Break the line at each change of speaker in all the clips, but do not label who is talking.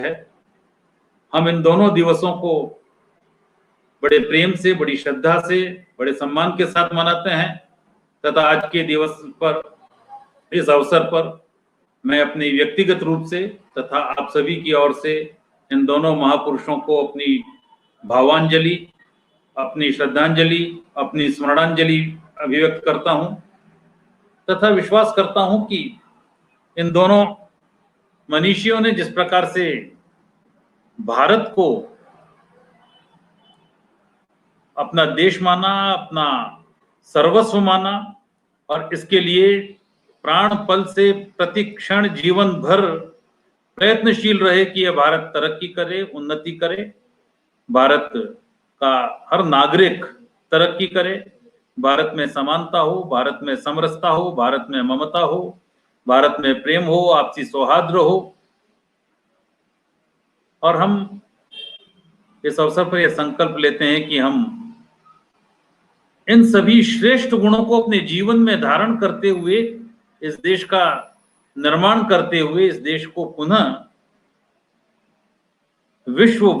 है। हम इन दोनों दिवसों को बड़े प्रेम से, बड़ी श्रद्धा से, बड़े सम्मान के साथ मनाते हैं तथा आज के दिवस पर, इस अवसर पर मैं अपनी व्यक्तिगत रूप से तथा आप सभी की ओर से इन दोनों महापुरुषों को अपनी भावांजलि, अपनी श्रद्धांजलि, अपनी स्मरणांजलि अभिव्यक्त करता हूं तथा विश्वास करता हूं कि इन दोनों मनीषियों ने जिस प्रकार से भारत को अपना देश माना, अपना सर्वस्व माना और इसके लिए प्राण पल से प्रति क्षण जीवन भर प्रयत्नशील रहे कि यह भारत तरक्की करे, उन्नति करे, भारत का हर नागरिक तरक्की करे, भारत में समानता हो, भारत में समरसता हो, भारत में ममता हो, भारत में प्रेम हो, आपसी सौहार्द हो। और हम इस अवसर पर यह संकल्प लेते हैं कि हम इन सभी श्रेष्ठ गुणों को अपने जीवन में धारण करते हुए इस देश का निर्माण करते हुए इस देश को पुनः विश्व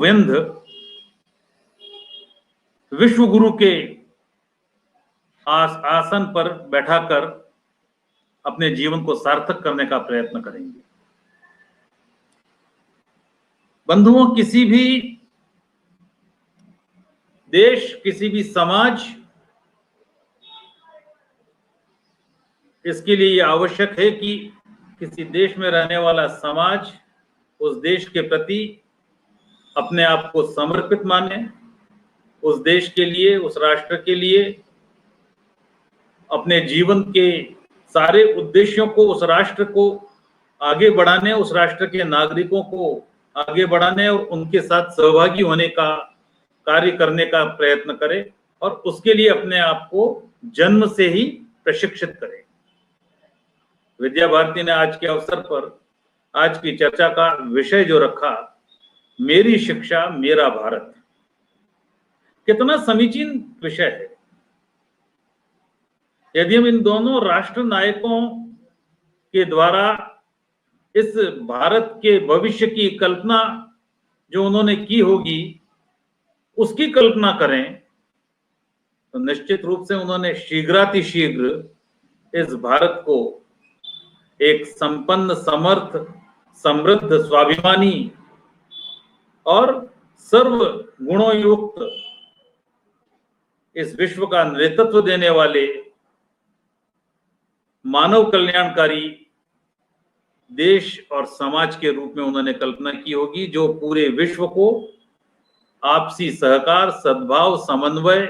गुरु के आसन पर बैठाकर अपने जीवन को सार्थक करने का प्रयत्न करेंगे। बंधुओं, किसी भी देश, किसी भी समाज, इसके लिए यह आवश्यक है कि किसी देश में रहने वाला समाज उस देश के प्रति अपने आप को समर्पित माने, उस देश के लिए, उस राष्ट्र के लिए अपने जीवन के सारे उद्देश्यों को, उस राष्ट्र को आगे बढ़ाने, उस राष्ट्र के नागरिकों को आगे बढ़ाने और उनके साथ सहभागी होने का कार्य करने का प्रयत्न करे और उसके लिए अपने आप को जन्म से ही प्रशिक्षित करे। विद्या भारती ने आज के अवसर पर आज की चर्चा का विषय जो रखा, मेरी शिक्षा मेरा भारत, कितना समीचीन विषय है। यदि हम इन दोनों राष्ट्र नायकों के द्वारा इस भारत के भविष्य की कल्पना जो उन्होंने की होगी उसकी कल्पना करें तो निश्चित रूप से उन्होंने शीघ्रातिशीघ्र इस भारत को एक संपन्न, समर्थ, समृद्ध, स्वाभिमानी और सर्व गुणों युक्त इस विश्व का नेतृत्व देने वाले मानव कल्याणकारी देश और समाज के रूप में उन्होंने कल्पना की होगी, जो पूरे विश्व को आपसी सहकार, सद्भाव, समन्वय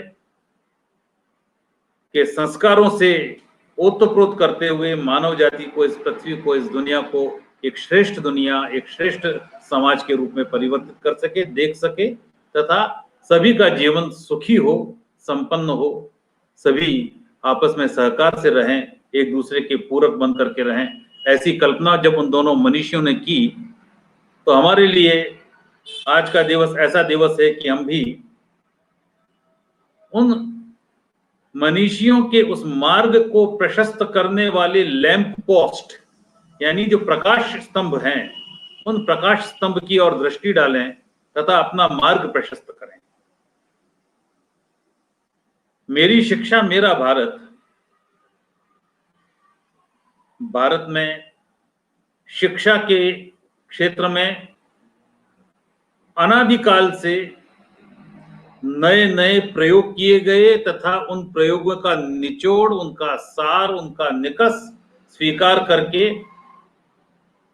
के संस्कारों से ओतप्रोत करते हुए मानव जाति को, इस पृथ्वी को, इस दुनिया को एक श्रेष्ठ दुनिया, एक श्रेष्ठ समाज के रूप में परिवर्तित कर सके, देख सके तथा सभी का जीवन सुखी हो, संपन्न हो, सभी आपस में सहकार से रहें, एक दूसरे के पूरक बन करके रहें। ऐसी कल्पना जब उन दोनों मनीषियों ने की तो हमारे लिए आज का दिवस ऐसा दिवस है कि हम भी उन मनीषियों के उस मार्ग को प्रशस्त करने वाले लैंप पोस्ट, यानी जो प्रकाश स्तंभ हैं, उन प्रकाश स्तंभ की ओर दृष्टि डालें तथा अपना मार्ग प्रशस्त करें। मेरी शिक्षा मेरा भारत, भारत में शिक्षा के क्षेत्र में अनादिकाल से नए नए प्रयोग किए गए तथा उन प्रयोगों का निचोड़, उनका सार, उनका निकष स्वीकार करके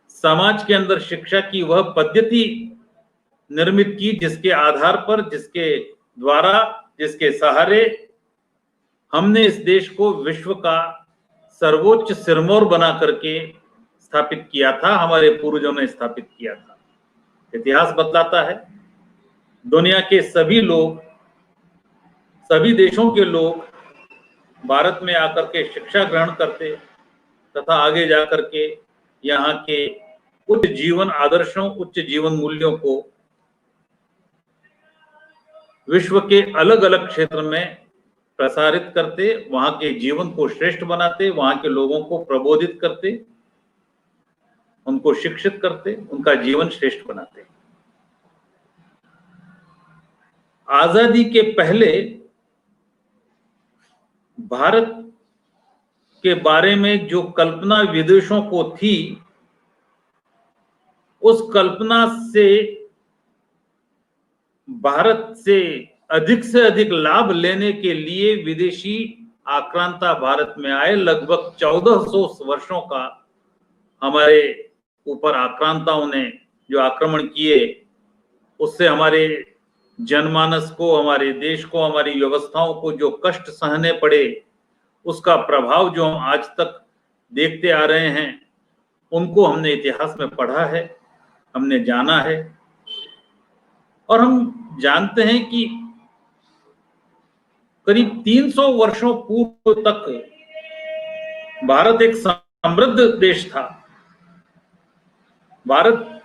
समाज के अंदर शिक्षा की वह पद्धति निर्मित की जिसके आधार पर, जिसके द्वारा, जिसके सहारे हमने इस देश को विश्व का सर्वोच्च सिरमौर बना करके स्थापित किया था, हमारे पूर्वजों ने स्थापित किया था। इतिहास बतलाता है दुनिया के सभी लोग, सभी देशों के लोग भारत में आकर के शिक्षा ग्रहण करते तथा आगे जाकर के यहाँ के उच्च जीवन आदर्शों, उच्च जीवन मूल्यों को विश्व के अलग अलग क्षेत्र में प्रसारित करते, वहां के जीवन को श्रेष्ठ बनाते, वहां के लोगों को प्रबोधित करते उनको शिक्षित करते, उनका जीवन श्रेष्ठ बनाते। आजादी के पहले भारत के बारे में जो कल्पना विदेशों को थी, उस कल्पना से भारत से अधिक लाभ लेने के लिए विदेशी आक्रांता भारत में आए। लगभग 1400 वर्षों का हमारे ऊपर आक्रांताओं ने जो आक्रमण किए, उससे हमारे जनमानस को, हमारे देश को, हमारी व्यवस्थाओं को जो कष्ट सहने पड़े, उसका प्रभाव जो हम आज तक देखते आ रहे हैं, उनको हमने इतिहास में पढ़ा है, हमने जाना है। और हम जानते हैं कि करीब 300 वर्षों पूर्व तक भारत एक समृद्ध देश था। भारत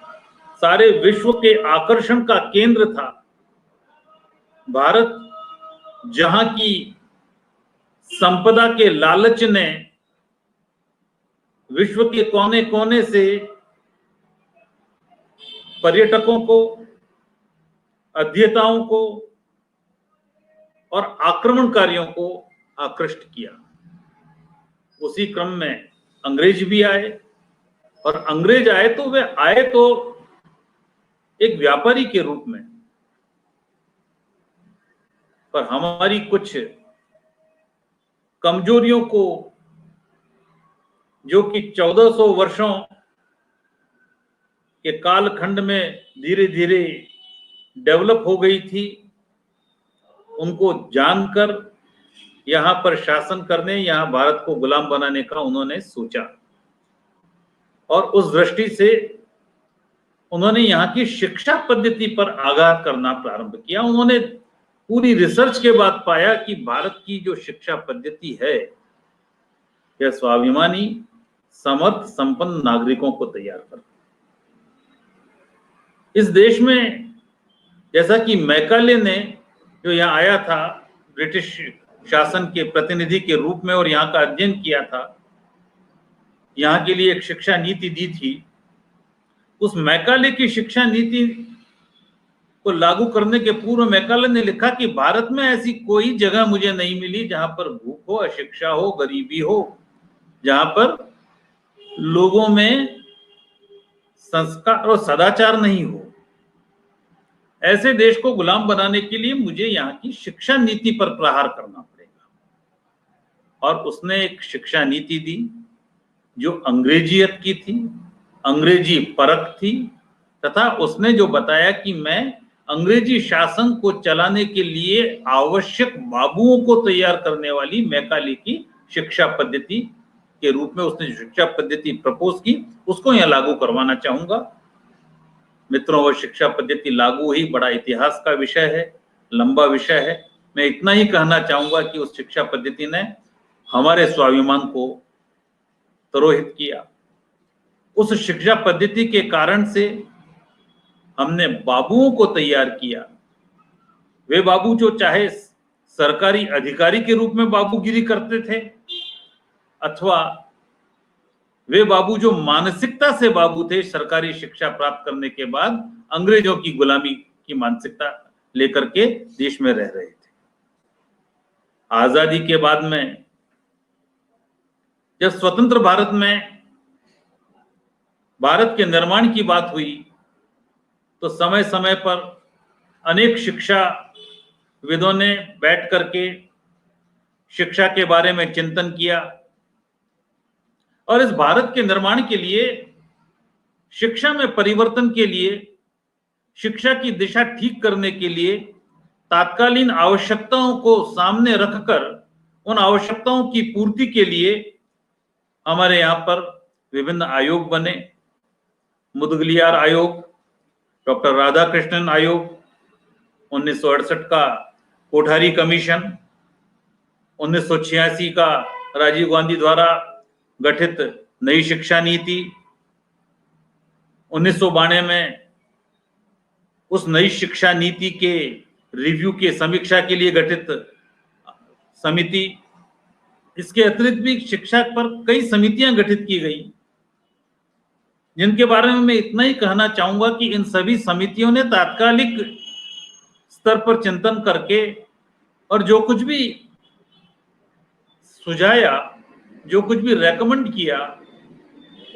सारे विश्व के आकर्षण का केंद्र था। भारत जहां की संपदा के लालच ने विश्व के कोने कोने से पर्यटकों को, अध्येताओं को और आक्रमणकारियों को आकृष्ट किया। उसी क्रम में अंग्रेज भी आए, और अंग्रेज आए तो वे आए तो एक व्यापारी के रूप में, पर हमारी कुछ कमजोरियों को, जो कि 1400 वर्षों के कालखंड में धीरे धीरे डेवलप हो गई थी, उनको जानकर यहां पर शासन करने, यहां भारत को गुलाम बनाने का उन्होंने सोचा। और उस दृष्टि से उन्होंने यहाँ की शिक्षा पद्धति पर आगाह करना प्रारंभ किया। उन्होंने पूरी रिसर्च के बाद पाया कि भारत की जो शिक्षा पद्धति है, यह स्वाभिमानी, समर्थ, संपन्न नागरिकों को तैयार करती। इस देश में, जैसा कि मैकाले ने जो यहाँ आया था ब्रिटिश शासन के प्रतिनिधि के रूप में और यहाँ का अध्ययन किया था, यहाँ के लिए एक शिक्षा नीति दी थी, उस मैकाले की शिक्षा नीति को लागू करने के पूर्व मैकाले ने लिखा कि भारत में ऐसी कोई जगह मुझे नहीं मिली जहां पर भूख हो, अशिक्षा हो, गरीबी हो, जहां पर लोगों में संस्कार और सदाचार नहीं हो। ऐसे देश को गुलाम बनाने के लिए मुझे यहाँ की शिक्षा नीति पर प्रहार करना पड़ेगा। और उसने एक शिक्षा नीति दी जो अंग्रेजियत की थी, अंग्रेजी परक थी, तथा उसने जो बताया कि मैं अंग्रेजी शासन को चलाने के लिए आवश्यक बाबुओं को तैयार करने वाली मैकाले की शिक्षा पद्धति के रूप में उसने जो शिक्षा पद्धति प्रपोज की, उसको यहाँ लागू करवाना चाहूंगा। मित्रों, वह शिक्षा पद्धति लागू ही बड़ा इतिहास का विषय है, लंबा विषय है। मैं इतना ही कहना चाहूंगा कि उस शिक्षा पद्धति ने हमारे स्वाभिमान को तरोहित किया। उस शिक्षा पद्धति के कारण से हमने बाबुओं को तैयार किया। वे बाबू जो चाहे सरकारी अधिकारी के रूप में बाबूगिरी करते थे, अथवा वे बाबू जो मानसिकता से बाबू थे, सरकारी शिक्षा प्राप्त करने के बाद अंग्रेजों की गुलामी की मानसिकता लेकर के देश में रह रहे थे। आजादी के बाद में जब स्वतंत्र भारत में भारत के निर्माण की बात हुई, तो समय समय पर अनेक शिक्षाविदों ने बैठ करके शिक्षा के बारे में चिंतन किया, और इस भारत के निर्माण के लिए, शिक्षा में परिवर्तन के लिए, शिक्षा की दिशा ठीक करने के लिए तात्कालीन आवश्यकताओं को सामने रखकर उन आवश्यकताओं की पूर्ति के लिए हमारे यहाँ पर विभिन्न आयोग बने। मुदगलियार आयोग, डॉक्टर राधाकृष्णन आयोग, 1968 का कोठारी कमीशन, 1986 का राजीव गांधी द्वारा गठित नई शिक्षा नीति, 1992 में उस नई शिक्षा नीति के रिव्यू के समीक्षा के लिए गठित समिति। इसके अतिरिक्त भी शिक्षा पर कई समितियां गठित की गई। जिनके बारे में मैं इतना ही कहना चाहूंगा कि इन सभी समितियों ने तात्कालिक स्तर पर चिंतन करके और जो कुछ भी सुझाया, जो कुछ भी रेकमेंड किया,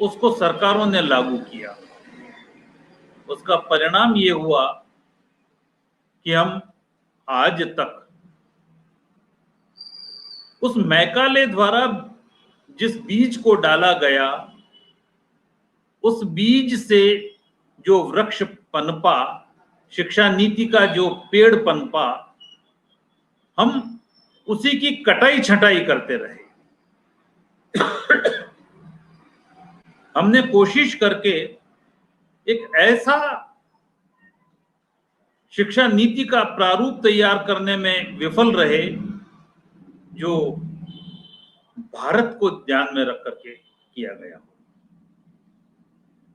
उसको सरकारों ने लागू किया। उसका परिणाम ये हुआ कि हम आज तक उस मैकाले द्वारा जिस बीज को डाला गया, उस बीज से जो वृक्ष पनपा, शिक्षा नीति का जो पेड़ पनपा, हम उसी की कटाई छटाई करते रहे। हमने कोशिश करके एक ऐसा शिक्षा नीति का प्रारूप तैयार करने में विफल रहे जो भारत को ध्यान में रख करके किया गया।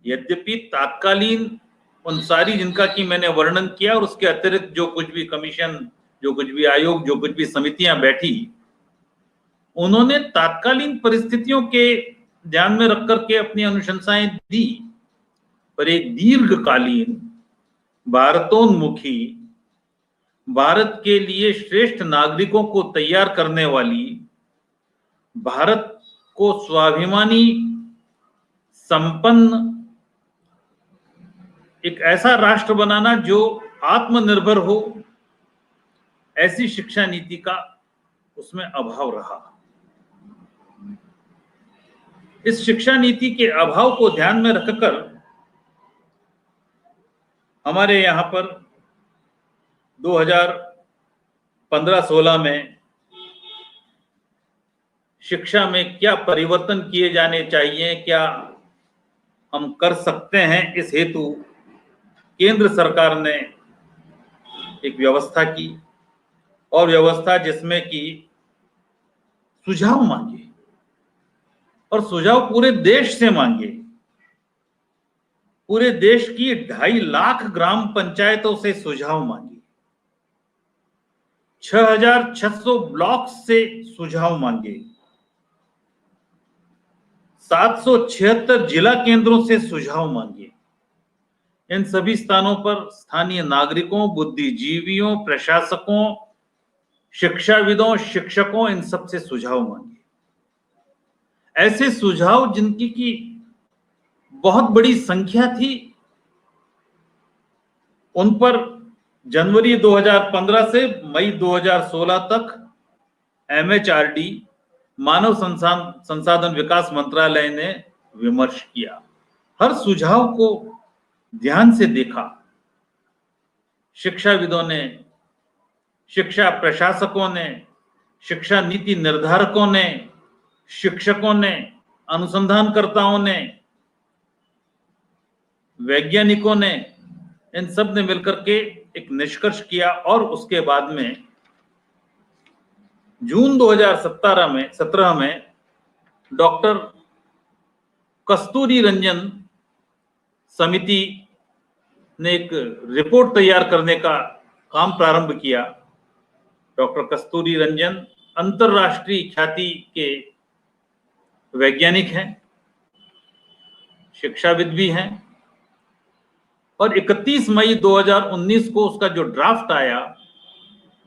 यद्यपि तात्कालीन उन सारी जिनका कि मैंने वर्णन किया और उसके अतिरिक्त जो कुछ भी कमीशन, जो कुछ भी आयोग, जो कुछ भी समितियां बैठी, उन्होंने तात्कालीन परिस्थितियों के ध्यान में रख करके अपनी अनुशंसाएं दी, पर एक दीर्घकालीन भारतोन्मुखी, भारत के लिए श्रेष्ठ नागरिकों को तैयार करने वाली, भारत को स्वाभिमानी, संपन्न, एक ऐसा राष्ट्र बनाना जो आत्मनिर्भर हो, ऐसी शिक्षा नीति का उसमें अभाव रहा। इस शिक्षा नीति के अभाव को ध्यान में रखकर हमारे यहां पर 2015-16 में शिक्षा में क्या परिवर्तन किए जाने चाहिए, क्या हम कर सकते हैं, इस हेतु केंद्र सरकार ने एक व्यवस्था की, और व्यवस्था जिसमें कि सुझाव मांगे और सुझाव पूरे देश से मांगे। पूरे देश की 2.5 लाख ग्राम पंचायतों से सुझाव मांगे, 6,600 ब्लॉक से सुझाव मांगे, 776 जिला केंद्रों से सुझाव मांगे। इन सभी स्थानों पर स्थानीय नागरिकों, बुद्धिजीवियों, प्रशासकों, शिक्षाविदों, शिक्षकों, इन सब से सुझाव मांगे। ऐसे सुझाव जिनकी की बहुत बड़ी संख्या थी, उन पर जनवरी 2015 से मई 2016 तक MHRD, मानव संसाधन विकास मंत्रालय ने विमर्श किया। हर सुझाव को ध्यान से देखा। शिक्षाविदों ने, शिक्षा प्रशासकों ने, शिक्षा नीति निर्धारकों ने, शिक्षकों ने, अनुसंधानकर्ताओं ने, वैज्ञानिकों ने, इन सब ने मिलकर के एक निष्कर्ष किया। और उसके बाद में जून 2017 में डॉक्टर कस्तूरी रंजन समिति ने एक रिपोर्ट तैयार करने का काम प्रारंभ किया। डॉक्टर कस्तूरी रंजन अंतरराष्ट्रीय ख्याति के वैज्ञानिक हैं, शिक्षाविद भी हैं, और 31 मई 2019 को उसका जो ड्राफ्ट आया,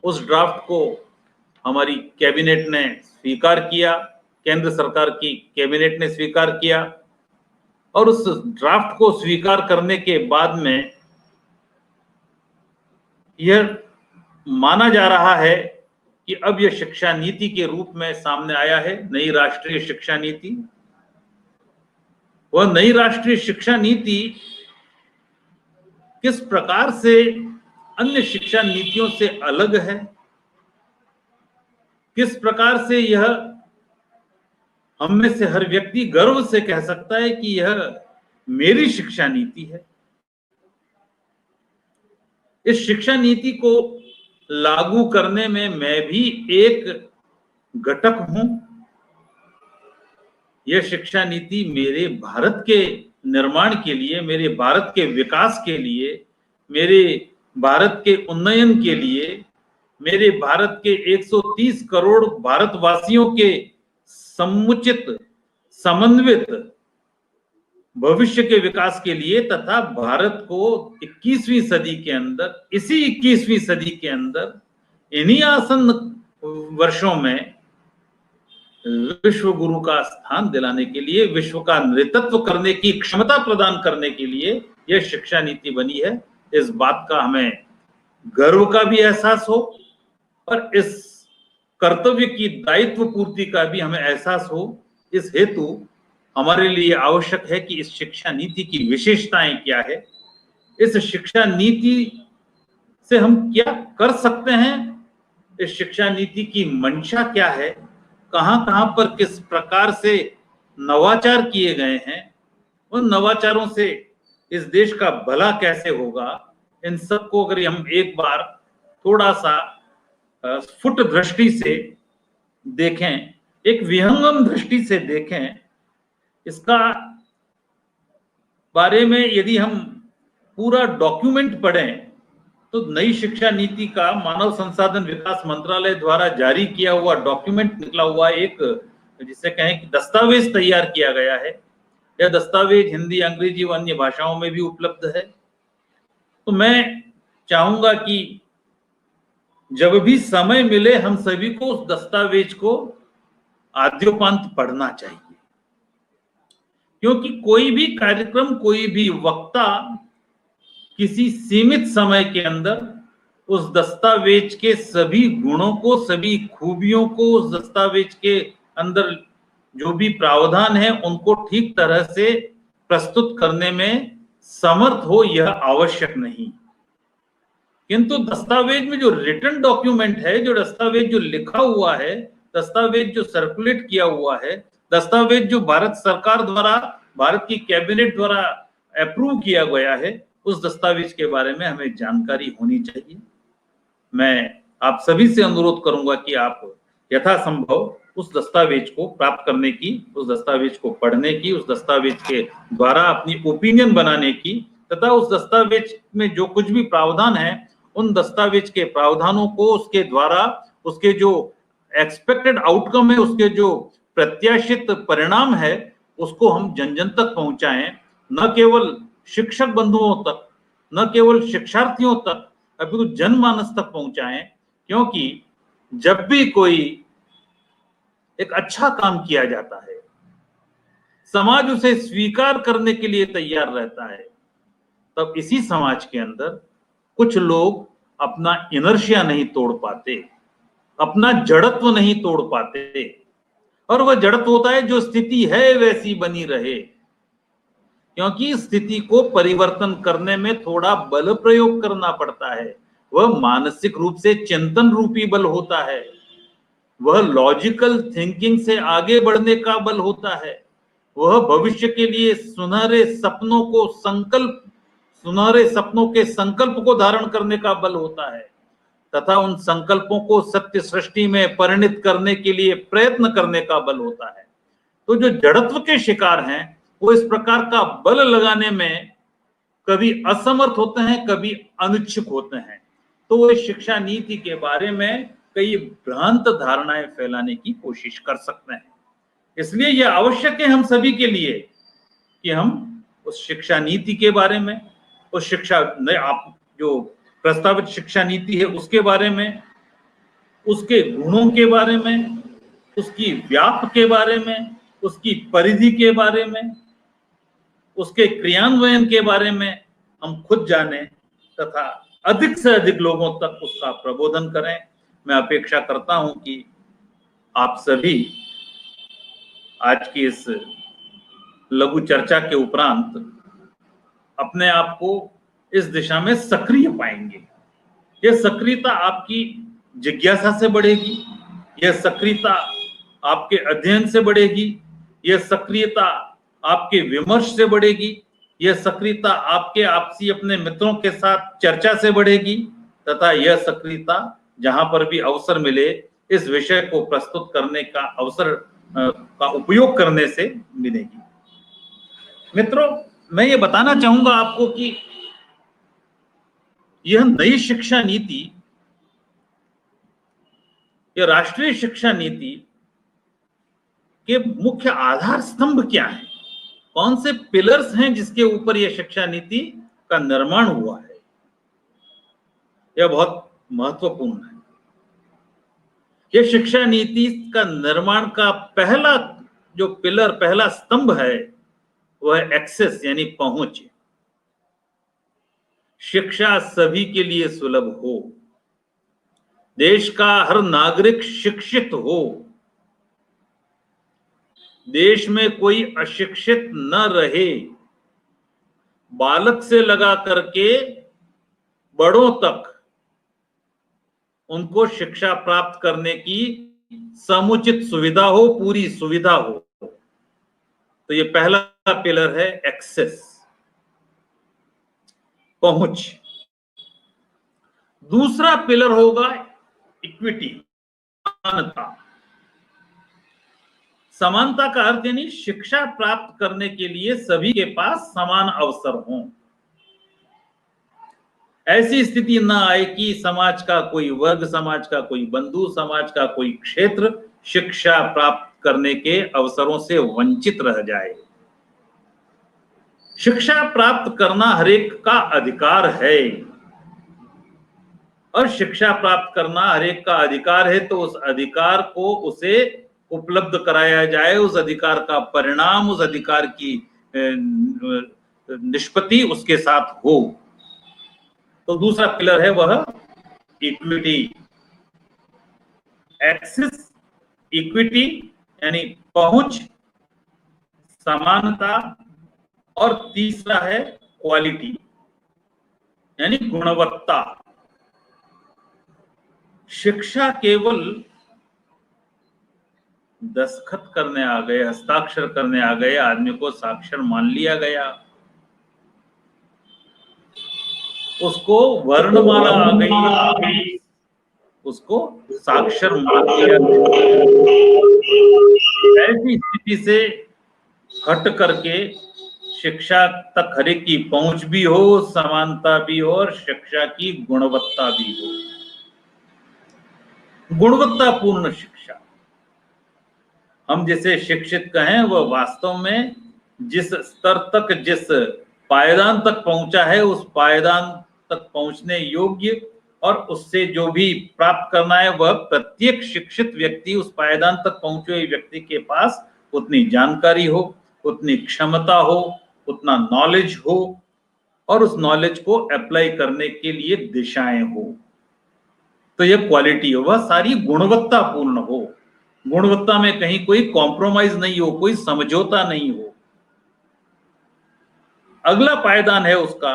उस ड्राफ्ट को हमारी कैबिनेट ने स्वीकार किया, केंद्र सरकार की कैबिनेट ने स्वीकार किया। और उस ड्राफ्ट को स्वीकार करने के बाद में यह माना जा रहा है कि अब यह शिक्षा नीति के रूप में सामने आया है, नई राष्ट्रीय शिक्षा नीति। वह नई राष्ट्रीय शिक्षा नीति किस प्रकार से अन्य शिक्षा नीतियों से अलग है, किस प्रकार से यह हम में से हर व्यक्ति गर्व से कह सकता है कि यह मेरी शिक्षा नीति है। इस शिक्षा नीति को लागू करने में मैं भी एक घटक हूं। यह शिक्षा नीति मेरे भारत के निर्माण के लिए, मेरे भारत के विकास के लिए, मेरे भारत के उन्नयन के लिए, मेरे भारत के 130 करोड़ भारतवासियों के समुचित, समन्वित भविष्य के विकास के लिए तथा भारत को 21वीं सदी के अंदर, इसी 21वीं सदी के अंदर, इन्हीं आसन्न वर्षों में विश्व गुरु का स्थान दिलाने के लिए, विश्व का नेतृत्व करने की क्षमता प्रदान करने के लिए यह शिक्षा नीति बनी है। इस बात का हमें गर्व का भी एहसास हो और इस कर्तव्य की दायित्व पूर्ति का भी हमें एहसास हो। इस हेतु हमारे लिए आवश्यक है कि इस शिक्षा नीति की विशेषताएं क्या है, इस शिक्षा नीति से हम क्या कर सकते हैं, इस शिक्षा नीति की मंशा क्या है, कहां कहां पर किस प्रकार से नवाचार किए गए हैं, उन नवाचारों से इस देश का भला कैसे होगा, इन सबको अगर हम एक बार थोड़ा सा स्फुट दृष्टि से देखें, एक विहंगम दृष्टि से देखें, इसका बारे में यदि हम पूरा डॉक्यूमेंट पढ़ें तो नई शिक्षा नीति का मानव संसाधन विकास मंत्रालय द्वारा जारी किया हुआ डॉक्यूमेंट निकला हुआ एक, जिसे कहें कि दस्तावेज तैयार किया गया है। यह दस्तावेज हिंदी, अंग्रेजी व अन्य भाषाओं में भी उपलब्ध है। तो मैं चाहूंगा कि जब भी समय मिले हम सभी को उस दस्तावेज को आद्योपांत पढ़ना चाहिए, क्योंकि कोई भी कार्यक्रम, कोई भी वक्ता किसी सीमित समय के अंदर उस दस्तावेज के सभी गुणों को, सभी खूबियों को, उस दस्तावेज के अंदर जो भी प्रावधान है उनको ठीक तरह से प्रस्तुत करने में समर्थ हो, यह आवश्यक नहीं। किंतु दस्तावेज में जो रिटन डॉक्यूमेंट है, जो दस्तावेज जो लिखा हुआ है, दस्तावेज जो सर्कुलेट किया हुआ है, दस्तावेज जो भारत सरकार द्वारा, भारत की कैबिनेट द्वारा अप्रूव किया गया है, उस दस्तावेज के बारे में हमें जानकारी होनी चाहिए। मैं आप सभी से अनुरोध करूंगा कि आप यथासंभव उस दस्तावेज को प्राप्त करने की, उस दस्तावेज को पढ़ने की, उस दस्तावेज के द्वारा अपनी ओपिनियन बनाने की, तथा उस दस्तावेज में जो कुछ भी प्रावधान है उन दस्तावेज के प्रावधानों को, उसके द्वारा उसके जो एक्सपेक्टेड आउटकम है, उसके जो प्रत्याशित परिणाम है, उसको हम जन जन तक पहुंचाएं, न केवल शिक्षक बंधुओं तक, न केवल शिक्षार्थियों तक, अपितु जनमानस तक पहुंचाएं। क्योंकि जब भी कोई एक अच्छा काम किया जाता है, समाज उसे स्वीकार करने के लिए तैयार रहता है, तब इसी समाज के अंदर कुछ लोग अपना इनर्शिया नहीं तोड़ पाते, अपना जड़त्व नहीं तोड़ पाते, और वह जड़त्व होता है जो स्थिति है वैसी बनी रहे, क्योंकि स्थिति को परिवर्तन करने में थोड़ा बल प्रयोग करना पड़ता है। वह मानसिक रूप से चिंतन रूपी बल होता है, वह लॉजिकल थिंकिंग से आगे बढ़ने का बल होता है, वह भविष्य के लिए सुनहरे सपनों के संकल्प को धारण करने का बल होता है, तथा उन संकल्पों को सत्य सृष्टि में परिणित करने के लिए प्रयत्न करने का बल होता है। तो जो जड़त्व के शिकार हैं वो इस प्रकार का बल लगाने में कभी असमर्थ होते हैं, कभी अनिच्छुक होते हैं। तो वो शिक्षा नीति के बारे में कई भ्रांत धारणाएं फैलाने की कोशिश कर सकते हैं। इसलिए यह आवश्यक है हम सभी के लिए कि हम उस शिक्षा नीति के बारे में, उस आप जो प्रस्तावित शिक्षा नीति है उसके बारे में, उसके गुणों के बारे में, उसकी व्याप्ति के बारे में, उसकी परिधि के बारे में, उसके क्रियान्वयन के बारे में हम खुद जानें तथा अधिक से अधिक लोगों तक उसका प्रबोधन करें। मैं अपेक्षा करता हूं कि आप सभी आज की इस लघु चर्चा के उपरांत अपने आप को इस दिशा में सक्रिय पाएंगे। यह सक्रियता आपकी जिज्ञासा से बढ़ेगी, यह सक्रियता आपके अध्ययन से बढ़ेगी, यह सक्रियता आपके विमर्श से बढ़ेगी, यह सक्रियता आपके आपसी अपने मित्रों के साथ चर्चा से बढ़ेगी, तथा यह सक्रियता जहां पर भी अवसर मिले इस विषय को प्रस्तुत करने का अवसर का उपयोग करने से मिलेगी। मित्रों, मैं ये बताना चाहूंगा आपको कि यह नई शिक्षा नीति, यह राष्ट्रीय शिक्षा नीति के मुख्य आधार स्तंभ क्या है, कौन से पिलर्स हैं जिसके ऊपर यह शिक्षा नीति का निर्माण हुआ है, यह बहुत महत्वपूर्ण है। यह शिक्षा नीति का निर्माण का पहला जो पिलर, पहला स्तंभ है, वह एक्सेस यानी पहुंच। शिक्षा सभी के लिए सुलभ हो, देश का हर नागरिक शिक्षित हो, देश में कोई अशिक्षित न रहे, बालक से लगा करके बड़ों तक उनको शिक्षा प्राप्त करने की समुचित सुविधा हो, पूरी सुविधा हो। तो ये पहला पिलर है एक्सेस, पहुंच। दूसरा पिलर होगा इक्विटी, समानता। समानता का अर्थ यानी शिक्षा प्राप्त करने के लिए सभी के पास समान अवसर हों। ऐसी स्थिति ना आए कि समाज का कोई वर्ग, समाज का कोई बंधु, समाज का कोई क्षेत्र शिक्षा प्राप्त करने के अवसरों से वंचित रह जाए। शिक्षा प्राप्त करना हर एक का अधिकार है, और शिक्षा प्राप्त करना हर एक का अधिकार है, तो उस अधिकार को उसे उपलब्ध कराया जाए, उस अधिकार का परिणाम, उस अधिकार की निष्पत्ति उसके साथ हो। तो दूसरा पिलर है वह इक्विटी, एक्सेस, इक्विटी यानी पहुंच, समानता, और तीसरा है क्वालिटी यानी गुणवत्ता। शिक्षा केवल दस्तखत करने आ गए, हस्ताक्षर करने आ गए, आदमी को साक्षर मान लिया गया, उसको वर्णमाला आ गई, उसको साक्षर मान लिया गया। ऐसी स्थिति से हट करके शिक्षा तक हर एक की पहुंच भी हो, समानता भी हो, और शिक्षा की गुणवत्ता भी हो। गुणवत्तापूर्ण शिक्षा, हम जिसे शिक्षित कहें, वह वास्तव में जिस स्तर तक, जिस पायदान तक पहुंचा है, उस पायदान तक पहुंचने योग्य और उससे जो भी प्राप्त करना है, वह प्रत्येक शिक्षित व्यक्ति, उस पायदान तक पहुंचे हुए व्यक्ति के पास उतनी जानकारी हो, उतनी क्षमता हो, उतना नॉलेज हो, और उस नॉलेज को अप्लाई करने के लिए दिशाएं हो। तो यह क्वालिटी हो, वह सारी गुणवत्तापूर्ण हो, गुणवत्ता में कहीं कोई कॉम्प्रोमाइज नहीं हो, कोई समझौता नहीं हो। अगला पायदान है उसका,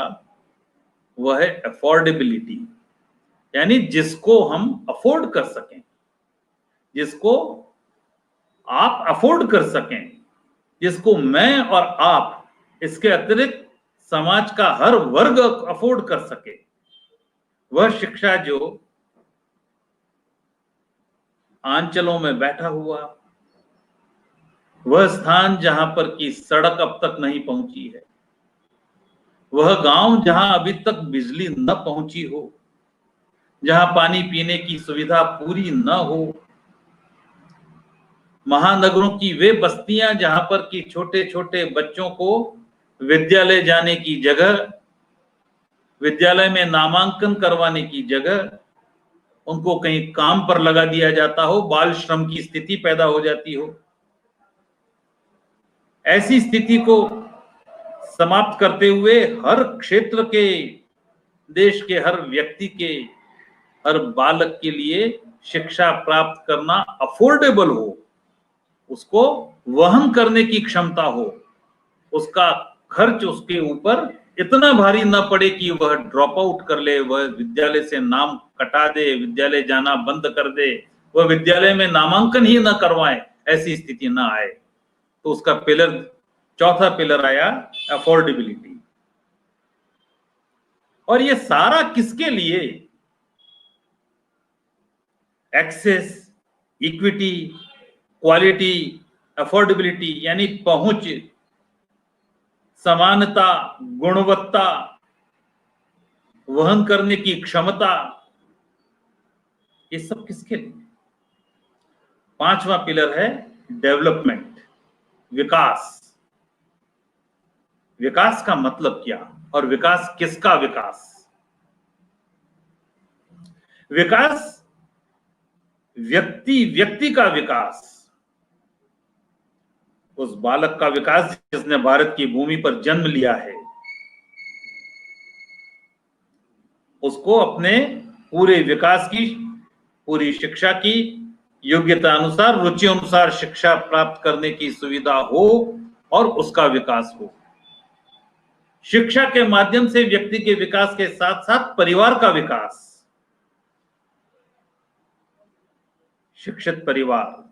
वह है अफोर्डेबिलिटी, यानी जिसको हम अफोर्ड कर सकें, जिसको आप अफोर्ड कर सकें, जिसको मैं और आप, इसके अतिरिक्त समाज का हर वर्ग अफोर्ड कर सके। वह शिक्षा जो आंचलों में बैठा हुआ, वह स्थान जहां पर की सड़क अब तक नहीं पहुंची है, वह गांव जहां अभी तक बिजली न पहुंची हो, जहां पानी पीने की सुविधा पूरी न हो, महानगरों की वे बस्तियां जहां पर कि छोटे छोटे बच्चों को विद्यालय जाने की जगह, विद्यालय में नामांकन करवाने की जगह उनको कहीं काम पर लगा दिया जाता हो, बाल श्रम की स्थिति पैदा हो जाती हो। ऐसी स्थिति को समाप्त करते हुए हर क्षेत्र के, देश के हर व्यक्ति के, हर बालक के लिए शिक्षा प्राप्त करना अफोर्डेबल हो, उसको वहन करने की क्षमता हो, उसका खर्च उसके ऊपर इतना भारी ना पड़े कि वह ड्रॉप आउट कर ले, वह विद्यालय से नाम कटा दे, विद्यालय जाना बंद कर दे, वह विद्यालय में नामांकन ही ना करवाए, ऐसी स्थिति ना आए। तो उसका पिलर, चौथा पिलर आया अफोर्डेबिलिटी। और ये सारा किसके लिए? एक्सेस, इक्विटी, क्वालिटी, अफोर्डेबिलिटी यानी पहुंच, समानता, गुणवत्ता, वहन करने की क्षमता, ये सब किसके लिए? पांचवा पिलर है डेवलपमेंट, विकास। विकास का मतलब क्या और विकास किसका विकास? विकास व्यक्ति का विकास, उस बालक का विकास जिसने भारत की भूमि पर जन्म लिया है, उसको अपने पूरे विकास की, पूरी शिक्षा की, योग्यता अनुसार, रुचि अनुसार शिक्षा प्राप्त करने की सुविधा हो और उसका विकास हो। शिक्षा के माध्यम से व्यक्ति के विकास के साथ साथ परिवार का विकास, शिक्षित परिवार,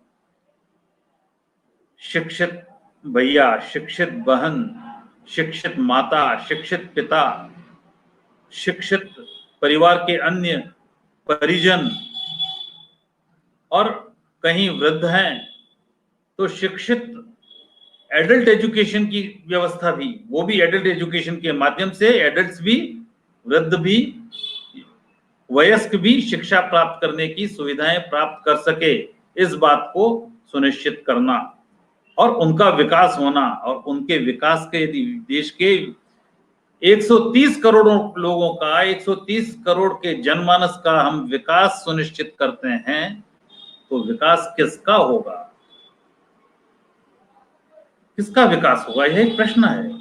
शिक्षित भैया, शिक्षित बहन, शिक्षित माता, शिक्षित पिता, शिक्षित परिवार के अन्य परिजन, और कहीं वृद्ध हैं तो शिक्षित एडल्ट एजुकेशन की व्यवस्था भी, वो भी एडल्ट एजुकेशन के माध्यम से एडल्ट्स भी, वृद्ध भी, वयस्क भी शिक्षा प्राप्त करने की सुविधाएं प्राप्त कर सके, इस बात को सुनिश्चित करना और उनका विकास होना। और उनके विकास के, यदि देश के 130 करोड़ लोगों का, 130 करोड़ के जनमानस का हम विकास सुनिश्चित करते हैं, तो विकास किसका होगा? किसका विकास होगा, यह एक प्रश्न है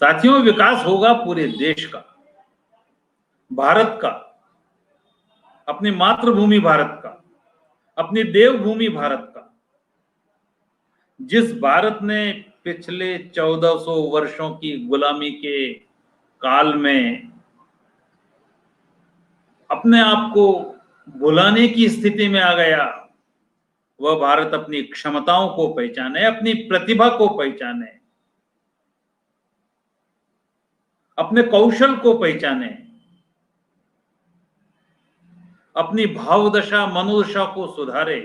साथियों। विकास होगा पूरे देश का, भारत का, अपनी मातृभूमि भारत का, अपनी देवभूमि भारत का, जिस भारत ने पिछले 1400 वर्षों की गुलामी के काल में अपने आप को भुलाने की स्थिति में आ गया, वह भारत अपनी क्षमताओं को पहचाने, अपनी प्रतिभा को पहचाने, अपने कौशल को पहचाने, अपनी भावदशा, मनोदशा को सुधारे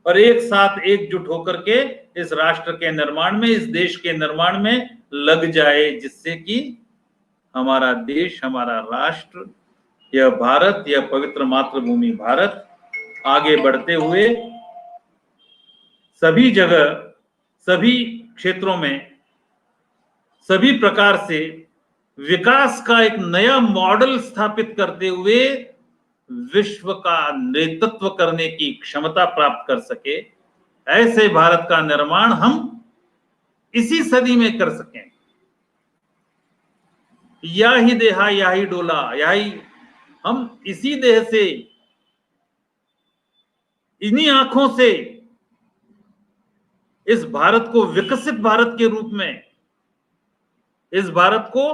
और एक साथ एकजुट होकर के इस राष्ट्र के निर्माण में, इस देश के निर्माण में लग जाए, जिससे कि हमारा देश, हमारा राष्ट्र, यह भारत, यह पवित्र मातृभूमि भारत आगे बढ़ते हुए सभी जगह, सभी क्षेत्रों में, सभी प्रकार से विकास का एक नया मॉडल स्थापित करते हुए विश्व का नेतृत्व करने की क्षमता प्राप्त कर सके। ऐसे भारत का निर्माण हम इसी सदी में कर सकें। या ही देहा या ही डोला, या ही हम इसी देह से, इन्हीं आंखों से इस भारत को विकसित भारत के रूप में, इस भारत को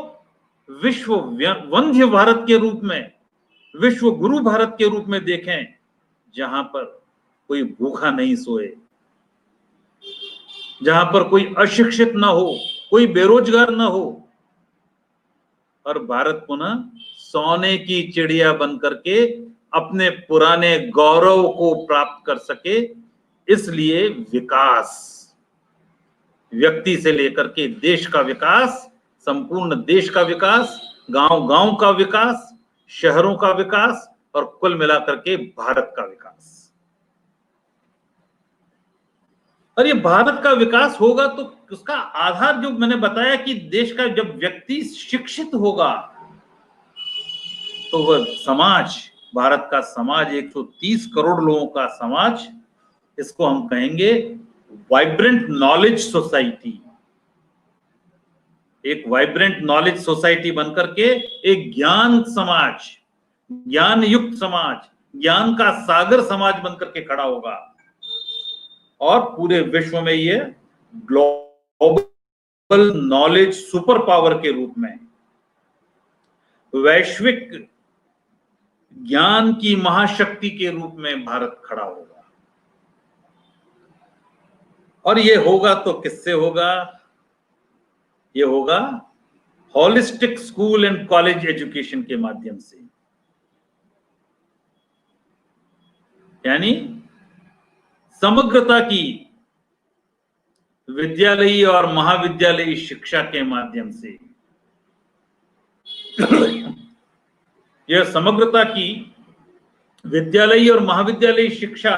विश्व वंद्य भारत के रूप में, विश्व गुरु भारत के रूप में देखें, जहां पर कोई भूखा नहीं सोए, जहां पर कोई अशिक्षित ना हो, कोई बेरोजगार ना हो, और भारत पुनः सोने की चिड़िया बनकर के अपने पुराने गौरव को प्राप्त कर सके। इसलिए विकास, व्यक्ति से लेकर के देश का विकास, संपूर्ण देश का विकास, गांव-गांव का विकास, शहरों का विकास और कुल मिलाकर के भारत का विकास। और ये भारत का विकास होगा तो उसका आधार, जो मैंने बताया कि देश का जब व्यक्ति शिक्षित होगा तो वह समाज, भारत का समाज, 130 करोड़ लोगों का समाज, इसको हम कहेंगे वाइब्रेंट नॉलेज सोसाइटी। एक वाइब्रेंट नॉलेज सोसाइटी बनकर के एक ज्ञान समाज, ज्ञान युक्त समाज, ज्ञान का सागर समाज बनकर के खड़ा होगा और पूरे विश्व में ये ग्लोबल नॉलेज सुपर पावर के रूप में, वैश्विक ज्ञान की महाशक्ति के रूप में भारत खड़ा होगा। और ये होगा तो किससे होगा? ये होगा holistic school and college education के माध्यम से, यानी समग्रता की विद्यालयी और महाविद्यालयी शिक्षा के माध्यम से। यह समग्रता की विद्यालयी और महाविद्यालयी शिक्षा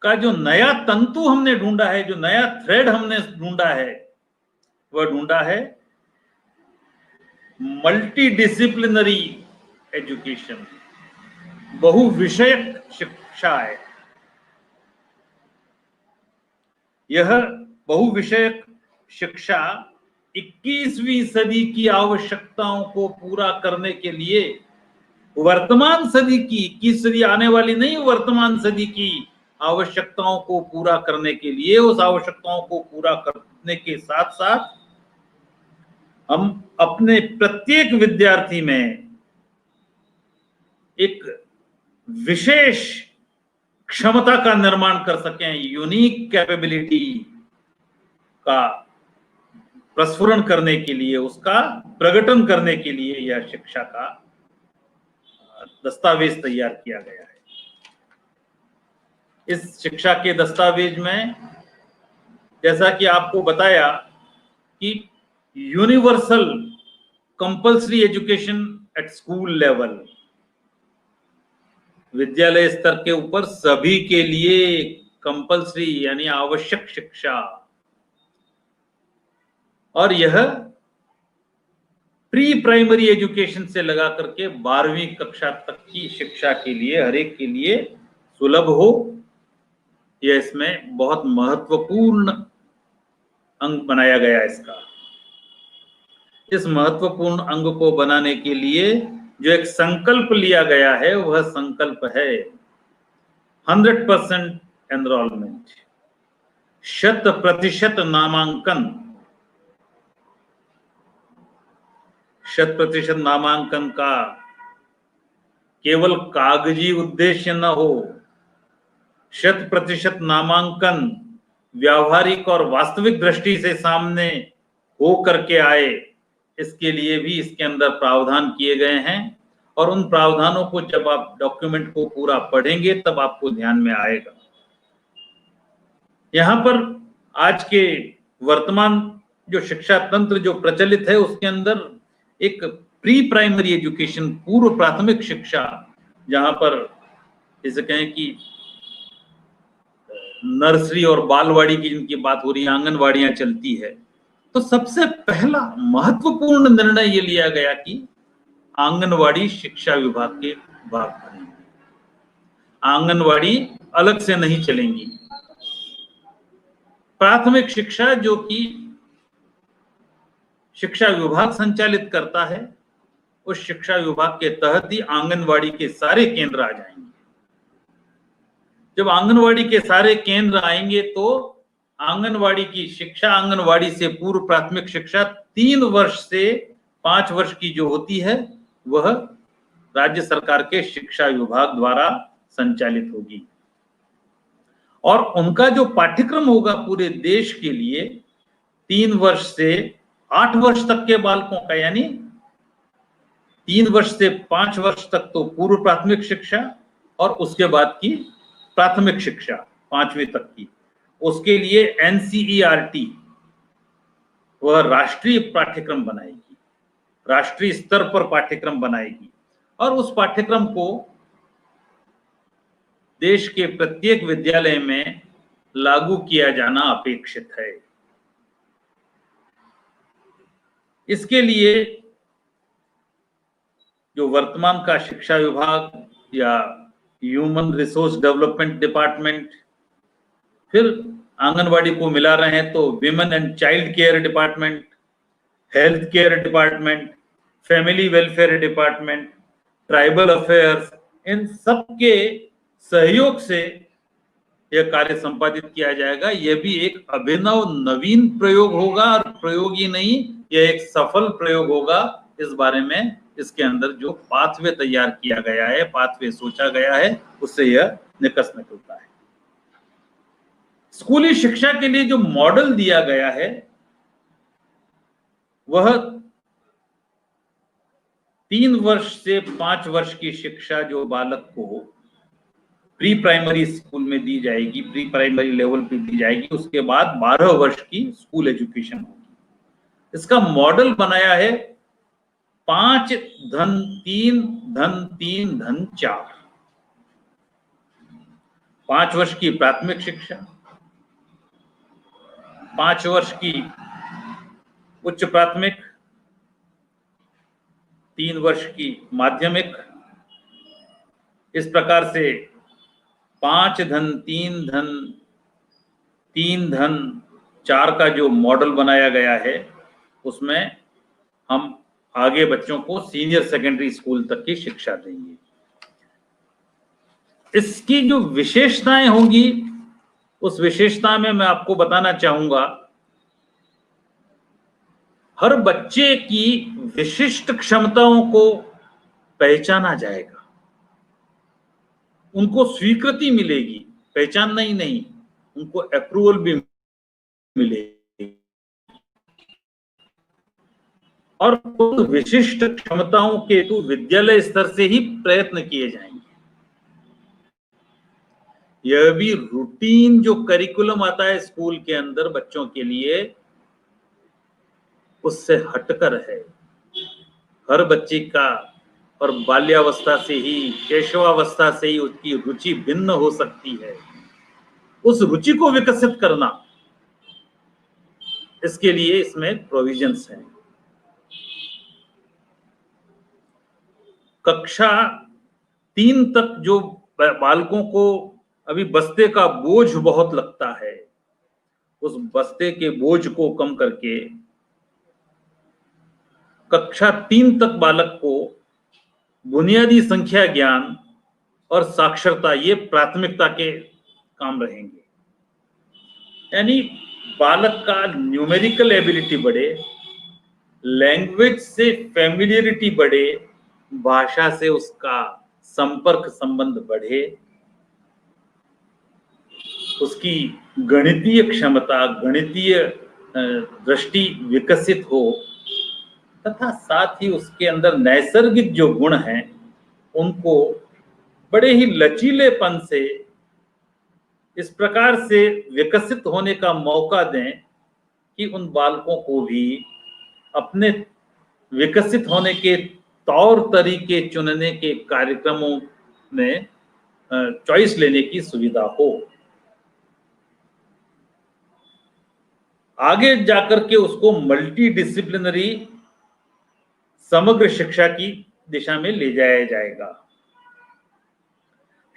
का जो नया तंतु हमने ढूंढा है, जो नया थ्रेड हमने ढूंढा है, वह ढूंढा है मल्टी डिसिप्लिनरी एजुकेशन, बहुविषयक शिक्षा है। यह बहुविषयक शिक्षा 21वीं सदी की आवश्यकताओं को पूरा करने के लिए, वर्तमान सदी की 21 सदी आने वाली नहीं, वर्तमान सदी की आवश्यकताओं को पूरा करने के लिए, उस आवश्यकताओं को पूरा करने के साथ साथ हम अपने प्रत्येक विद्यार्थी में एक विशेष क्षमता का निर्माण कर सकें, यूनिक कैपेबिलिटी का प्रस्फुरण करने के लिए, उसका प्रकटन करने के लिए यह शिक्षा का दस्तावेज तैयार किया गया है। इस शिक्षा के दस्तावेज में जैसा कि आपको बताया कि universal compulsory education at school level, विद्यालय स्तर के ऊपर सभी के लिए कंपल्सरी यानी आवश्यक शिक्षा, और यह प्री प्राइमरी एजुकेशन से लगा करके 12वीं कक्षा तक की शिक्षा के लिए, हर एक के लिए सुलभ हो, यह इसमें बहुत महत्वपूर्ण अंग बनाया गया। इसका इस महत्वपूर्ण अंग को बनाने के लिए जो एक संकल्प लिया गया है, वह संकल्प है 100% एनरोलमेंट, 100% नामांकन। 100% नामांकन का केवल कागजी उद्देश्य न हो, 100% नामांकन व्यावहारिक और वास्तविक दृष्टि से सामने हो करके आए, इसके लिए भी इसके अंदर प्रावधान किए गए हैं। और उन प्रावधानों को जब आप डॉक्यूमेंट को पूरा पढ़ेंगे तब आपको ध्यान में आएगा। यहां पर आज के वर्तमान जो शिक्षा तंत्र जो प्रचलित है, उसके अंदर एक प्री प्राइमरी एजुकेशन, पूर्व प्राथमिक शिक्षा, जहां पर जैसे कहें कि नर्सरी और बालवाड़ी की जिनकी बात हो रही है, आंगनवाड़ियां चलती है, तो सबसे पहला महत्वपूर्ण निर्णय ये लिया गया कि आंगनवाड़ी शिक्षा विभाग के भाग बनेंगे, आंगनवाड़ी अलग से नहीं चलेंगी। प्राथमिक शिक्षा जो कि शिक्षा विभाग संचालित करता है, उस शिक्षा विभाग के तहत ही आंगनवाड़ी के सारे केंद्र आ जाएंगे। जब आंगनवाड़ी के सारे केंद्र आएंगे तो आंगनवाड़ी की शिक्षा, आंगनवाड़ी से पूर्व प्राथमिक शिक्षा 3 वर्ष से 5 वर्ष की जो होती है, वह राज्य सरकार के शिक्षा विभाग द्वारा संचालित होगी। और उनका जो पाठ्यक्रम होगा पूरे देश के लिए 3 वर्ष से 8 वर्ष तक के बालकों का, यानी 3 वर्ष से 5 वर्ष तक तो पूर्व प्राथमिक शिक्षा, और उसके बाद की प्राथमिक शिक्षा 5वीं तक की, उसके लिए एनसीईआरटी वह राष्ट्रीय पाठ्यक्रम बनाएगी, राष्ट्रीय स्तर पर पाठ्यक्रम बनाएगी, और उस पाठ्यक्रम को देश के प्रत्येक विद्यालय में लागू किया जाना अपेक्षित है। इसके लिए जो वर्तमान का शिक्षा विभाग या ह्यूमन रिसोर्स डेवलपमेंट डिपार्टमेंट, फिर आंगनवाड़ी को मिला रहे हैं तो women and child care department, health care department, family welfare department, tribal affairs, इन सब के सहयोग से यह कार्य संपादित किया जाएगा। यह भी एक अभिनव नवीन प्रयोग होगा, और प्रयोग ही नहीं, यह एक सफल प्रयोग होगा। इस बारे में इसके अंदर जो पाथवे तैयार किया गया है, पाथवे सोचा गया है, उससे यह निकस निकलता है। स्कूली शिक्षा के लिए जो मॉडल दिया गया है, वह 3 वर्ष से 5 वर्ष की शिक्षा जो बालक को प्री प्राइमरी स्कूल में दी जाएगी, प्री प्राइमरी लेवल पे दी जाएगी, उसके बाद 12 वर्ष की स्कूल एजुकेशन होगी। इसका मॉडल बनाया है 5-3-3-4। 5 वर्ष की प्राथमिक शिक्षा, 5 वर्ष की उच्च प्राथमिक, 3 वर्ष की माध्यमिक, इस प्रकार से 5 धन 3 धन 3 धन 4 का जो मॉडल बनाया गया है, उसमें हम आगे बच्चों को सीनियर सेकेंडरी स्कूल तक की शिक्षा देंगे। इसकी जो विशेषताएं होंगी, उस विशेषता में मैं आपको बताना चाहूंगा, हर बच्चे की विशिष्ट क्षमताओं को पहचाना जाएगा, उनको स्वीकृति मिलेगी, पहचानना ही नहीं, उनको अप्रूवल भी मिलेगी, और उन विशिष्ट क्षमताओं के हेतु विद्यालय स्तर से ही प्रयत्न किए जाएंगे। यह भी रूटीन जो करिकुलम आता है स्कूल के अंदर बच्चों के लिए, उससे हटकर है। हर बच्चे का और बाल्यावस्था से ही, कैशवावस्था से ही उसकी रुचि भिन्न हो सकती है। उस रुचि को विकसित करना, इसके लिए इसमें प्रोविजंस हैं। कक्षा 3 तक जो बालकों को अभी बस्ते का बोझ बहुत लगता है, उस बस्ते के बोझ को कम करके कक्षा 3 तक बालक को बुनियादी संख्या ज्ञान और साक्षरता, ये प्राथमिकता के काम रहेंगे। यानी बालक का न्यूमेरिकल एबिलिटी बढ़े, लैंग्वेज से फैमिलियरिटी बढ़े, भाषा से उसका संपर्क संबंध बढ़े, उसकी गणितीय क्षमता, गणितीय दृष्टि विकसित हो, तथा साथ ही उसके अंदर नैसर्गिक जो गुण हैं उनको बड़े ही लचीलेपन से इस प्रकार से विकसित होने का मौका दें कि उन बालकों को भी अपने विकसित होने के तौर तरीके चुनने के कार्यक्रमों में चॉइस लेने की सुविधा हो। आगे जाकर के उसको मल्टी डिसिप्लिनरी समग्र शिक्षा की दिशा में ले जाया जाएगा।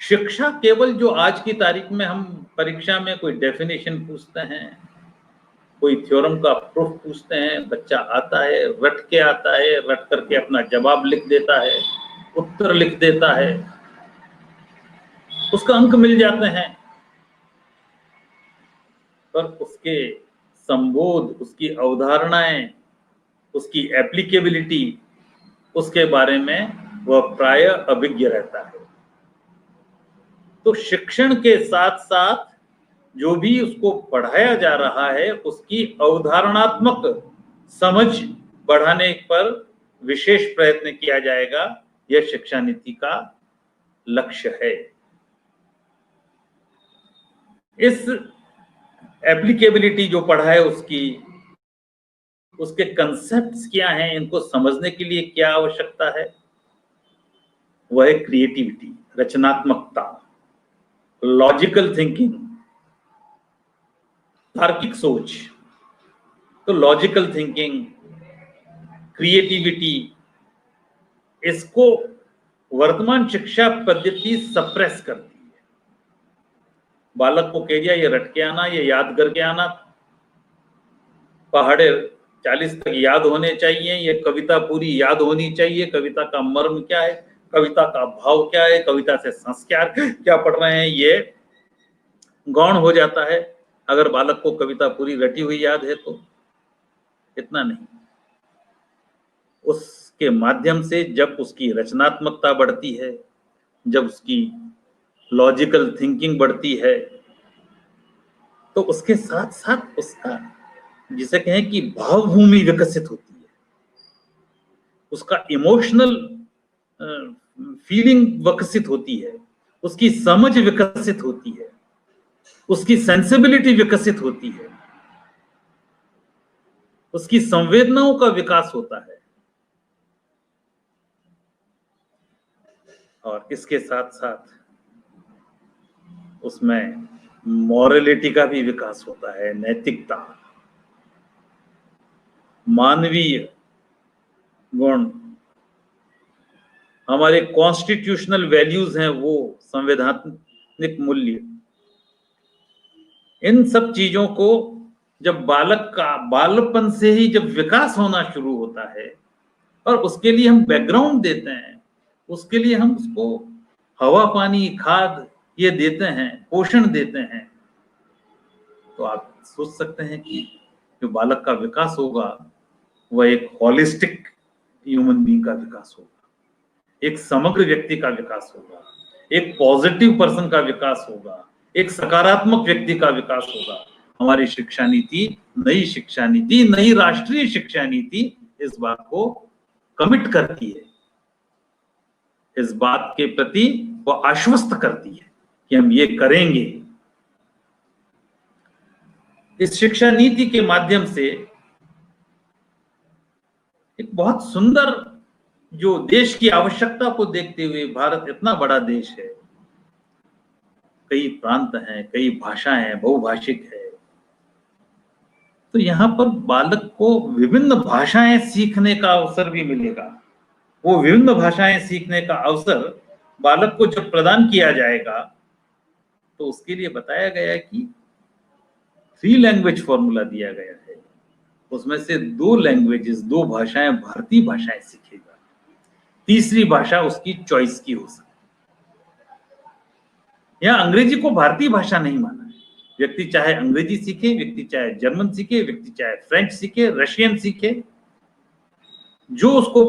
शिक्षा केवल जो आज की तारीख में हम परीक्षा में कोई डेफिनेशन पूछते हैं, कोई थ्योरम का प्रूफ पूछते हैं, बच्चा आता है, रट के आता है, रट करके अपना जवाब लिख देता है, उत्तर लिख देता है, उसका अंक मिल जाते हैं, पर उसके संबोध, उसकी अवधारणाएं, उसकी एप्लीकेबिलिटी, उसके बारे में वह प्राय अभिज्ञ रहता है। तो शिक्षण के साथ साथ जो भी उसको पढ़ाया जा रहा है, उसकी अवधारणात्मक समझ बढ़ाने पर विशेष प्रयत्न किया जाएगा। यह शिक्षा नीति का लक्ष्य है। इस एप्लीकेबिलिटी जो पढ़ा है उसके कंसेप्ट्स क्या हैं, इनको समझने के लिए क्या आवश्यकता है, वह है क्रिएटिविटी, रचनात्मकता, लॉजिकल थिंकिंग, तार्किक सोच। तो लॉजिकल थिंकिंग, क्रिएटिविटी, इसको वर्तमान शिक्षा पद्धति सप्रेस करती है। बालक को कह दिया ये रट के आना, ये याद करके आना, पहाड़े 40 तक याद होने चाहिए, ये कविता पूरी याद होनी चाहिए, कविता का मर्म क्या है, कविता का भाव क्या है, कविता से संस्कार क्या पढ़ रहे हैं, ये गौण हो जाता है अगर बालक को कविता पूरी रटी हुई याद है तो। इतना नहीं, उसके माध्यम से जब उसकी रचनात्मकता बढ़ती है, जब उसकी लॉजिकल थिंकिंग बढ़ती है, तो उसके साथ साथ उसका, जिसे कहें कि भावभूमि विकसित होती है, उसका इमोशनल फीलिंग विकसित होती है, उसकी समझ विकसित होती है, उसकी सेंसिबिलिटी विकसित होती है, उसकी संवेदनाओं का विकास होता है। और इसके साथ साथ उसमें मॉरलिटी का भी विकास होता है, नैतिकता, मानवीय गुण, हमारे कॉन्स्टिट्यूशनल वैल्यूज हैं वो, संवैधानिक मूल्य, इन सब चीजों को जब बालक का बालपन से ही जब विकास होना शुरू होता है और उसके लिए हम बैकग्राउंड देते हैं, उसके लिए हम उसको हवा पानी खाद ये देते हैं, पोषण देते हैं, तो आप सोच सकते हैं कि जो बालक का विकास होगा वह एक होलिस्टिक ह्यूमन बीइंग का विकास होगा, एक समग्र व्यक्ति का विकास होगा, एक पॉजिटिव पर्सन का विकास होगा, एक सकारात्मक व्यक्ति का विकास होगा। हमारी शिक्षा नीति, नई शिक्षा नीति, नई राष्ट्रीय शिक्षा नीति इस बात को कमिट करती है, इस बात के प्रति वो आश्वस्त करती है कि हम ये करेंगे। इस शिक्षा नीति के माध्यम से एक बहुत सुंदर, जो देश की आवश्यकता को देखते हुए, भारत इतना बड़ा देश है, कई प्रांत हैं, कई भाषाएं हैं, बहुभाषिक है, तो यहाँ पर बालक को विभिन्न भाषाएं सीखने का अवसर भी मिलेगा। वो विभिन्न भाषाएं सीखने का अवसर बालक को जब प्रदान किया जाएगा तो उसके लिए बताया गया है कि 3 लैंग्वेज फॉर्मूला दिया गया है, उसमें से 2 लैंग्वेजेस, 2 भाषाएं भारतीय भाषाएं सीखेगा, तीसरी भाषा उसकी चॉइस की हो सकती है। यहाँ अंग्रेजी को भारतीय भाषा नहीं माना है, व्यक्ति चाहे अंग्रेजी सीखे, व्यक्ति चाहे जर्मन सीखे, व्यक्ति चाहे फ्रेंच सीखे, रशियन सीखे, जो उसको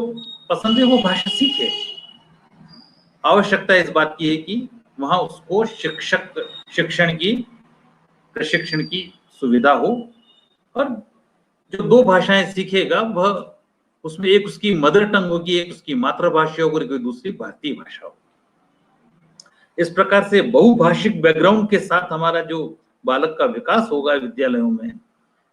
पसंद है वो भाषा सीखे। आवश्यकता इस बात की है कि वहां उसको प्रशिक्षण की सुविधा हो, और जो 2 भाषाएं सीखेगा वह उसमें एक उसकी मदर टंग होगी, एक उसकी मातृभाषा होगी, कोई दूसरी भारतीय भाषा होगी। इस प्रकार से बहुभाषिक बैकग्राउंड के साथ हमारा जो बालक का विकास होगा विद्यालयों में,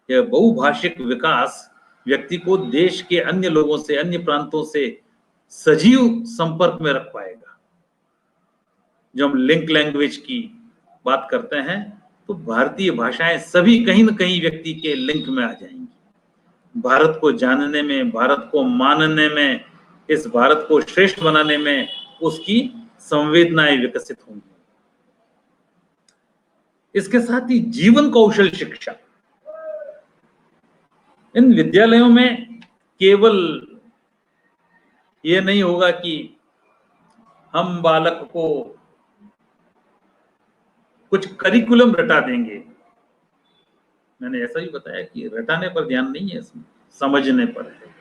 यह बहुभाषिक विकास व्यक्ति को देश के अन्य लोगों से, अन्य प्रांतों से सजीव संपर्क में रख पाएगा। जब हम लिंक लैंग्वेज की बात करते हैं तो भारतीय भाषाएं सभी कहीं न कहीं व्यक्ति के लिंक में आ जाएंगी। भारत को जानने में, भारत को मानने में, इस भारत को श्रेष्ठ बनाने में उसकी संवेदनाएं विकसित होंगी। इसके साथ ही जीवन कौशल शिक्षा, इन विद्यालयों में केवल ये नहीं होगा कि हम बालक को कुछ करिकुलम रटा देंगे। मैंने ऐसा ही बताया कि रटाने पर ध्यान नहीं है, इसमें समझने पर है,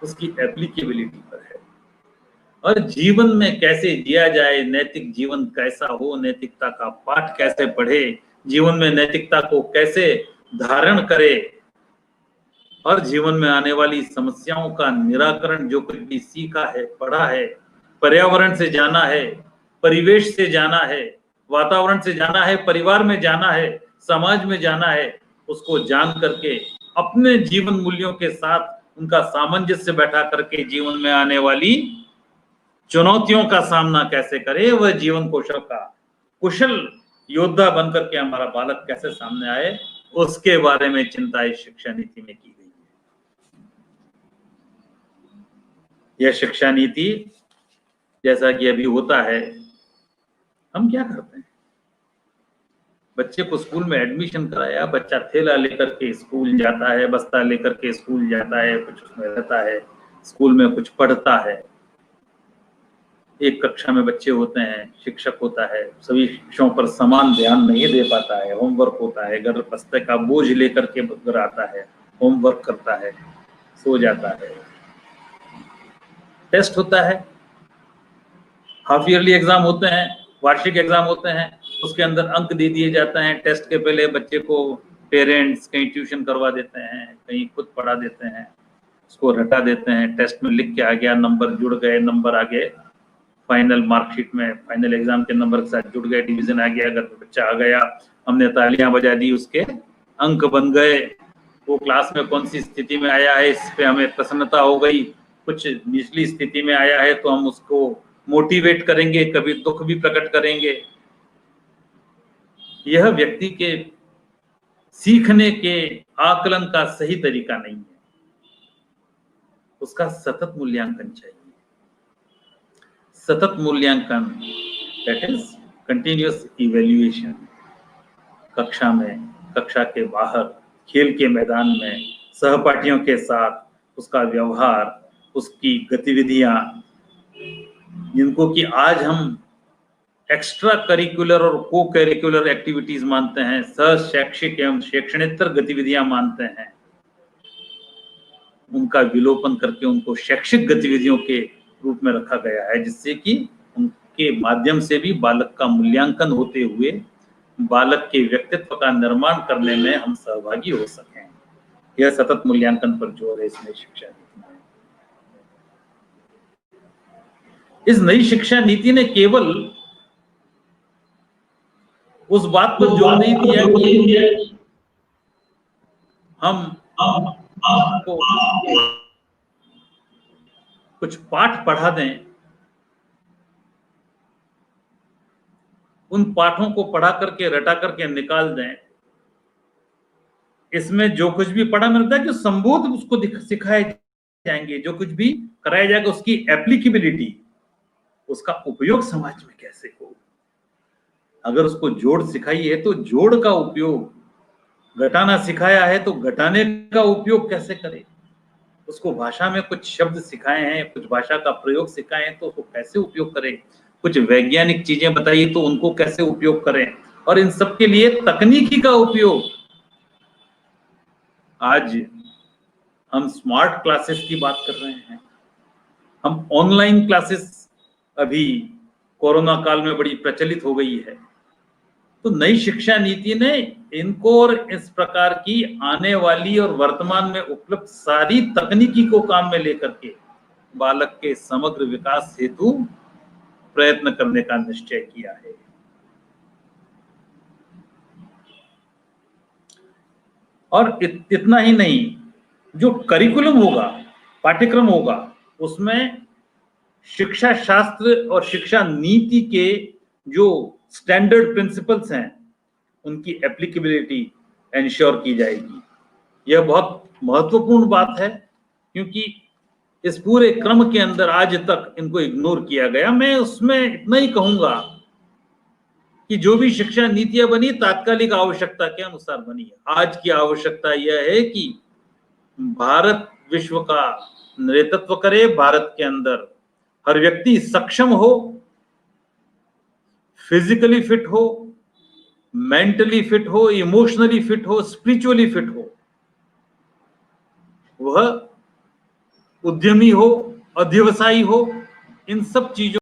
उसकी एप्लीकेबिलिटी पर है, और जीवन में कैसे जिया जाए, नैतिक जीवन कैसा हो, नैतिकता का पाठ कैसे पढ़े, जीवन में नैतिकता को कैसे धारण करे, और जीवन में आने वाली समस्याओं का निराकरण जो कुछ भी सीखा है, पढ़ा है, पर्यावरण से जाना है, परिवेश से जाना है, वातावरण से जाना है, परिवार में जाना है, समाज में जाना है, उसको जान करके अपने जीवन मूल्यों के साथ उनका सामंजस्य बैठा करके जीवन में आने वाली चुनौतियों का सामना कैसे करे, वह जीवन कौशल का कुशल योद्धा बनकर के हमारा बालक कैसे सामने आए, उसके बारे में चिंता इस शिक्षा नीति में की गई है। यह शिक्षा नीति जैसा कि अभी होता है, हम क्या करते हैं, बच्चे को स्कूल में एडमिशन कराया, बच्चा थैला लेकर के स्कूल जाता है, बस्ता लेकर के स्कूल जाता है, कुछ उसमें रहता है, स्कूल में कुछ पढ़ता है, एक कक्षा में बच्चे होते हैं, शिक्षक होता है, सभी शिक्षकों पर समान ध्यान नहीं दे पाता है, होमवर्क होता है, घर बस्ते का बोझ लेकर के घर आता है, होमवर्क करता है, सो जाता है, टेस्ट होता है, हाफ ईयरली एग्जाम होते हैं, वार्षिक एग्जाम होते हैं, उसके अंदर अंक दे दिए जाते हैं। टेस्ट के पहले बच्चे को पेरेंट्स कहीं ट्यूशन करवा देते हैं, कहीं खुद पढ़ा देते हैं, उसको रटा देते हैं, टेस्ट में लिख के आ गया, नंबर जुड़ गए, नंबर आ गए, फाइनल मार्कशीट में फाइनल एग्जाम के नंबर के साथ जुड़ गए, डिवीजन आ गया, अगर बच्चा आ गया, हमने तालियां बजा दी, उसके अंक बन गए, वो क्लास में कौन सी स्थिति में आया है इस पे हमें प्रसन्नता हो गई, कुछ निचली स्थिति में आया है तो हम उसको मोटिवेट करेंगे, कभी दुख भी प्रकट करेंगे, यह व्यक्ति के सीखने के आकलन का सही तरीका नहीं है। उसका सतत मूल्यांकन चाहिए। सतत मूल्यांकन, दैट इज कंटिन्यूअस इवैल्यूएशन, कक्षा में, कक्षा के बाहर, खेल के मैदान में, सहपाठियों के साथ उसका व्यवहार, उसकी गतिविधियां, जिनको कि आज हम एक्स्ट्रा करिकुलर और को करिकुलर एक्टिविटीज मानते हैं, सह शैक्षिक एवं शैक्षणेतर गतिविधियां मानते हैं, उनका विलोपन करके उनको शैक्षिक गतिविधियों के रूप में रखा गया है, जिससे कि उनके माध्यम से भी बालक का मूल्यांकन होते हुए बालक के व्यक्तित्व का निर्माण करने में हम सहभागी हो सकें। यह सतत मूल्यांकन पर जोर है इस नई शिक्षा नीति में। इस नई शिक्षा नीति ने केवल उस बात पर जोर नहीं दिया कि हम आपको कुछ पाठ पढ़ा दें, उन पाठों को पढ़ा करके रटा करके निकाल दें, इसमें जो कुछ भी पढ़ा मिलता है कि संबोध उसको सिखाए जाएंगे, जो कुछ भी कराया जाएगा उसकी एप्लीकेबिलिटी, उसका उपयोग समाज में कैसे हो। अगर उसको जोड़ सिखाई है तो जोड़ का उपयोग, घटाना सिखाया है तो घटाने का उपयोग कैसे करें, उसको भाषा में कुछ शब्द सिखाए हैं, कुछ भाषा का प्रयोग सिखाए हैं तो उसको कैसे उपयोग करें, कुछ वैज्ञानिक चीजें बताइए तो उनको कैसे उपयोग करें, और इन सब के लिए तकनीकी का उपयोग। आज हम स्मार्ट क्लासेस की बात कर रहे हैं, हम ऑनलाइन क्लासेस अभी कोरोना काल में बड़ी प्रचलित हो गई है। तो नई शिक्षा नीति ने इनको और इस प्रकार की आने वाली और वर्तमान में उपलब्ध सारी तकनीकी को काम में लेकर के बालक के समग्र विकास हेतु प्रयत्न करने का निश्चय किया है। और इतना ही नहीं, जो करिकुलम होगा, पाठ्यक्रम होगा, उसमें शिक्षा शास्त्र और शिक्षा नीति के जो स्टैंडर्ड प्रिंसिपल्स हैं उनकी एप्लीकेबिलिटी एंश्योर की जाएगी। यह बहुत महत्वपूर्ण बात है, क्योंकि इस पूरे क्रम के अंदर आज तक इनको इग्नोर किया गया। मैं उसमें इतना ही कहूंगा कि जो भी शिक्षा नीतियां बनी तात्कालिक आवश्यकता के अनुसार बनी है। आज की आवश्यकता यह है कि भारत विश्व का नेतृत्व करे, भारत के अंदर हर व्यक्ति सक्षम हो, फिजिकली फिट हो, मेंटली फिट हो, इमोशनली फिट हो, स्पिरिचुअली फिट हो, वह उद्यमी हो, अध्यवसायी हो, इन सब चीजों